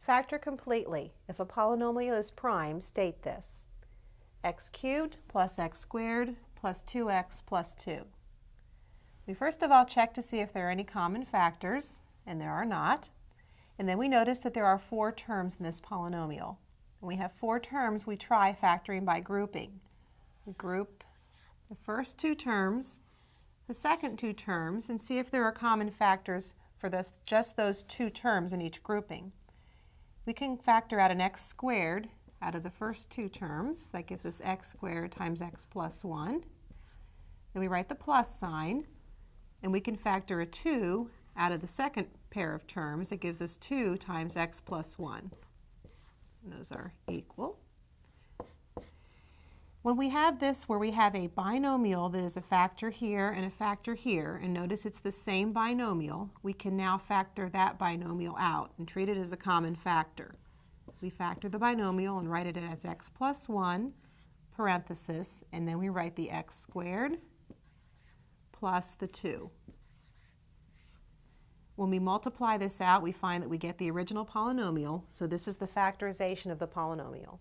Factor completely. If a polynomial is prime, state this. X cubed plus x squared plus 2x plus 2. We first of all check to see if there are any common factors, and there are not. And then we notice that there are 4 terms in this polynomial. When we have 4 terms, we try factoring by grouping. We group the first 2 terms, the second 2 terms, and see if there are common factors for just those 2 terms in each grouping. We can factor out an x squared out of the first 2 terms. That gives us x squared times x plus 1. Then we write the plus sign, and we can factor a 2 out of the second pair of terms. It gives us 2 times x plus 1. And those are equal. When we have this where we have a binomial that is a factor here and a factor here, and notice it's the same binomial, we can now factor that binomial out and treat it as a common factor. We factor the binomial and write it as x plus 1, parenthesis, and then we write the x squared plus the 2. When we multiply this out, we find that we get the original polynomial, so this is the factorization of the polynomial.